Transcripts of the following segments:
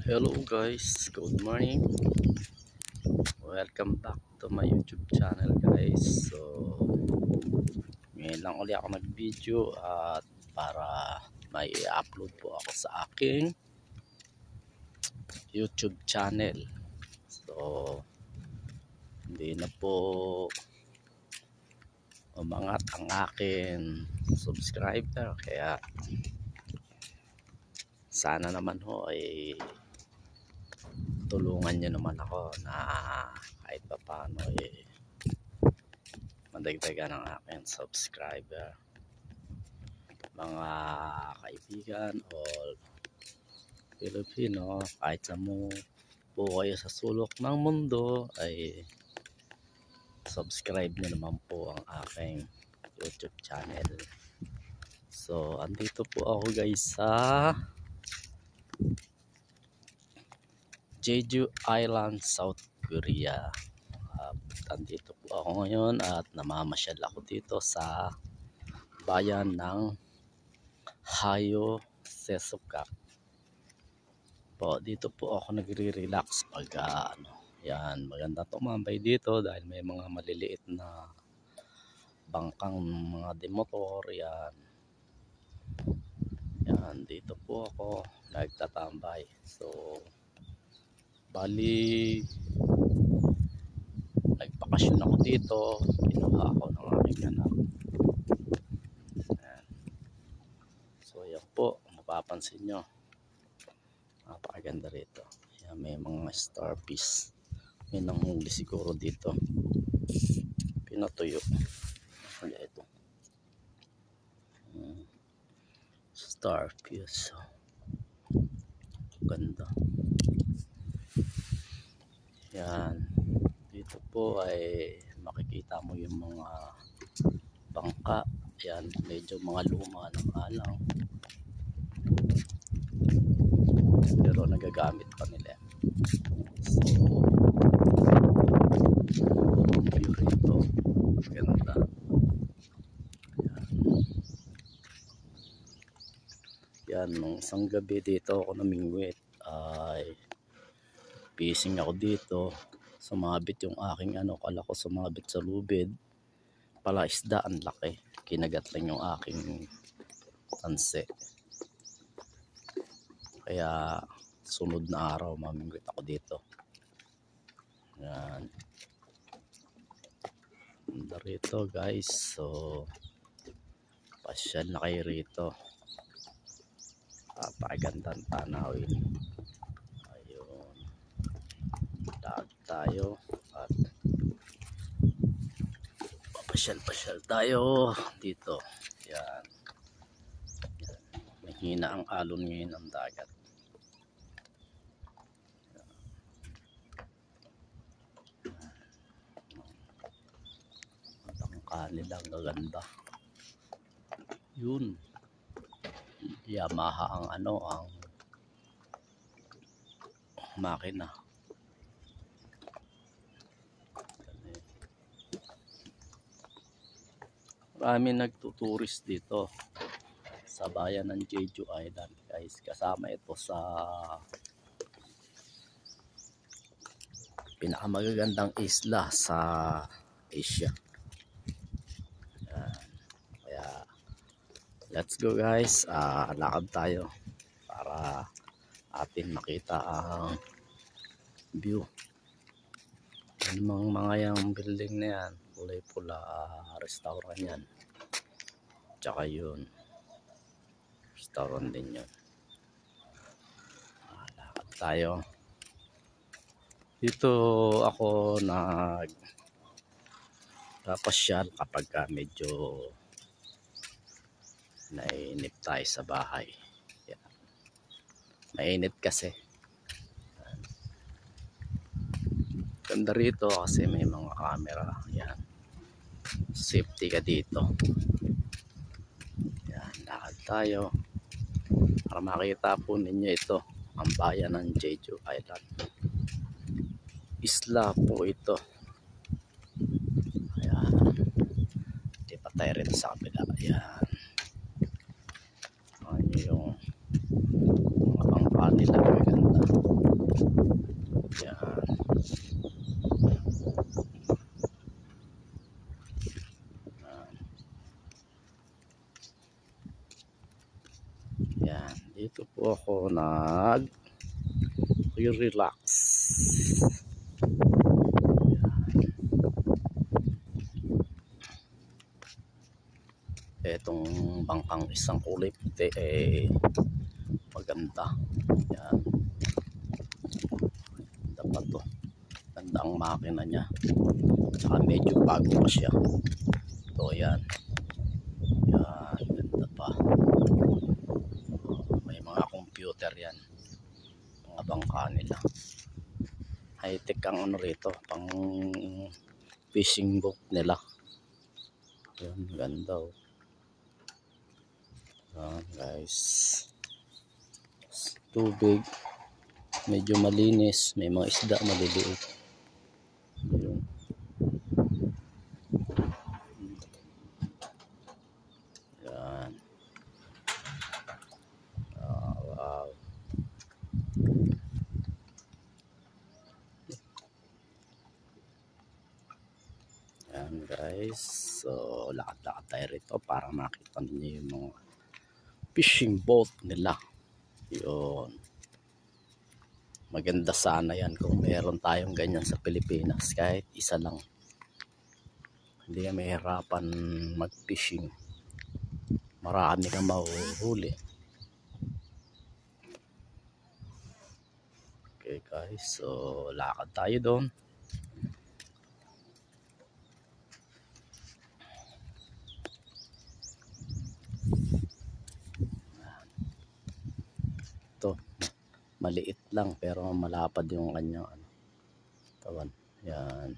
Hello guys, good morning. Welcome back to my YouTube channel guys. So, ngayon lang ulit ako nag-video at para may upload po ako sa aking YouTube channel. So, hindi na po umangat ang akin subscriber, kaya sana naman ho ay tulungan nyo naman ako na kahit pa paano madagdagan ang aking subscriber. Mga kaibigan o Pilipino, kahit sa mo po kayo sa sulok ng mundo, ay subscribe nyo naman po ang aking YouTube channel. So, andito po ako guys sa Jeju Island, South Korea. Andito po ako ngayon at namamasyal ako dito sa bayan ng Hayo-Seosuka. Po, dito po ako nagre-relax pag yan, maganda tumambay dito dahil may mga maliliit na bangkang mga demotor yan. Yan, dito po ako nagtatambay. So, bali nagpakasyon ako dito, kinuha ako ng aking anak. Yan. So yan po, mapapansin nyo, napakaganda rito. Yan, may mga starfish, may nanghuli siguro dito, pinatuyo. Wala ito, starfish, ganda. Yan, dito po ay makikita mo yung mga bangka. Yan, medyo mga luma ng alang, pero nagagamit pa nila. So, view rito, ganda. Yan, nung isang gabi dito ako namingwit, ay fishing ako dito. Sumabit yung aking kala ko sumabit sa lubid, pala isda, ang laki. Kinagat lang yung aking tanse. Kaya sunod na araw mamingwit ako dito. Yan, ganda rito guys. So, pasyal na kayo rito, napakagandang tanawin. Ayun, lahat tayo at pasyal tayo dito. Yan, mahina ang alon ngayon ng dagat. Ang kanilang gaganda. Yun, Yamaha ang ang makina. Marami nagtuturis dito sa bayan ng Jeju Island guys. Kasama ito sa pinakamagagandang isla sa Asia. Yan. Kaya let's go guys, lakad tayo para atin makita ang view. Yung mga yung building na yan, kulay pula, restaurant yan. Tsaka yun, restaurant din yun. Lakad tayo. Dito ako nagpapasyal kapag medyo nainip tayo sa bahay. Yan. Mainit kasi. Ganda rito kasi may mga camera. Yan, safety ka dito. Yan, lakad tayo para makita po ninyo ito, ang bayan ng Jeju Island. Isla po ito. Ayan, di pa tayo rin sa kabila. Ayan, yung mga bangka nila, maganda. Dito po ako nag-relax. Etong bangkang isang kulay puti maganda. Yan. Dapat to. Ganda ang makina niya. Saka medyo bago pa siya. Ito yan. Yan. Ganda pa. May mga computer yan. Mga bangka nila. High-tech ang ano rito. Pang fishing boat nila. Yan. Ganda oh. Yan guys. Tubig. Medyo malinis. May mga isda maliliit. Ayun. Yan. Wow. Yan guys. So lakad-lakad tayo rito para makita niyo yung mga fishing boat nila. Yun. Maganda sana yan kung meron tayong ganyan sa Pilipinas. Kahit isa lang. Hindi ka mahirapan mag-fishing. Marami kang mahuhuli. Okay guys. So lakad tayo doon. Ito. Maliit lang pero malapad yung kanyang tawan. Yan.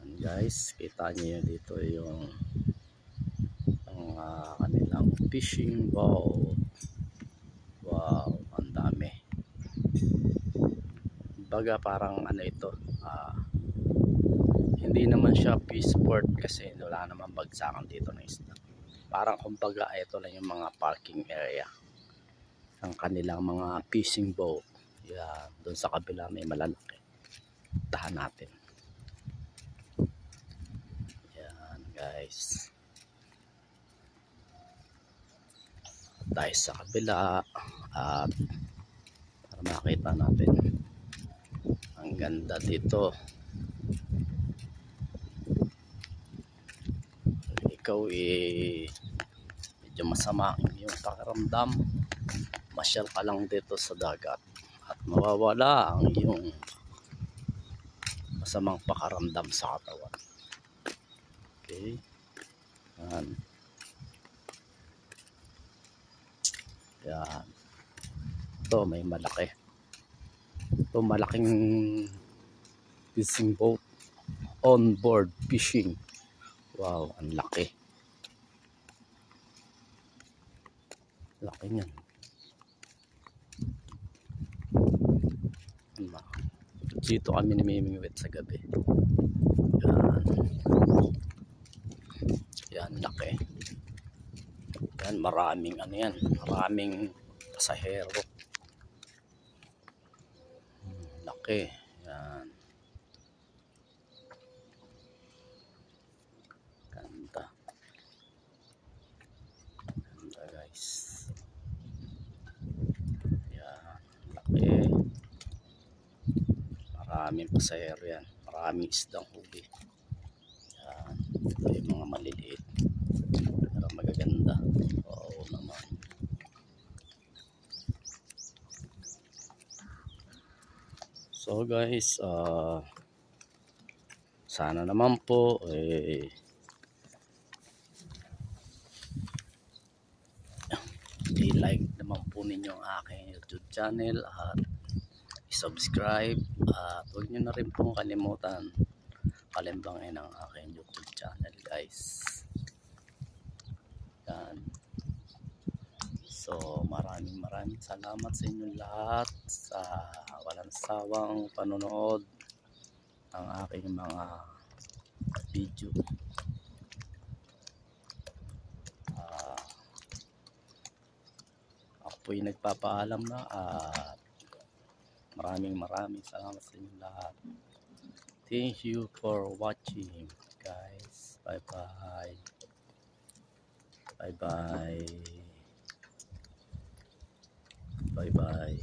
Yan guys, kita niyo dito yung kanilang fishing boat. Wow, ang dami. Baga parang ano ito, hindi naman siya fish port kasi wala naman bagsakan dito ng isda. Parang kumbaga ito lang yung mga parking area ng kanilang mga fishing boat. Yan, doon sa kabila may malalaki. Tahan natin. Yan guys. Tayo sa kabila at para makita natin. Ang ganda dito. Ikaw medyo masama yung pakiramdam. Masyal ka lang dito sa dagat at mawawala ang iyong masamang pakiramdam sa katawan. Okay. Yan. Yan. Ito may malaki. Ito malaking fishing boat. On board fishing. Wow, ang laki. Laki niyan. Dito kami namimingwit sa gabi. Yan. Yan, laki. Yan, maraming ano yan. Maraming pasahero. Laki. Yan. Ganda. Ganda guys. Yan. Laki. Maraming pasahero yan. Maraming isdang huli. Yan. Ito yung mga maliliit. Pero magaganda. Oo naman. So guys, sana naman po i-like naman po ninyo ang aking YouTube channel at i-subscribe at huwag nyo na rin pong kalimutan kalimbangin ang aking YouTube channel guys. Yan. So maraming salamat sa inyong lahat sa walang sawang panonood ng aking mga video. Ako po yung nagpapaalam na at maraming salamat sa inyong lahat. Thank you for watching guys. Bye bye. Bye bye. Bye bye.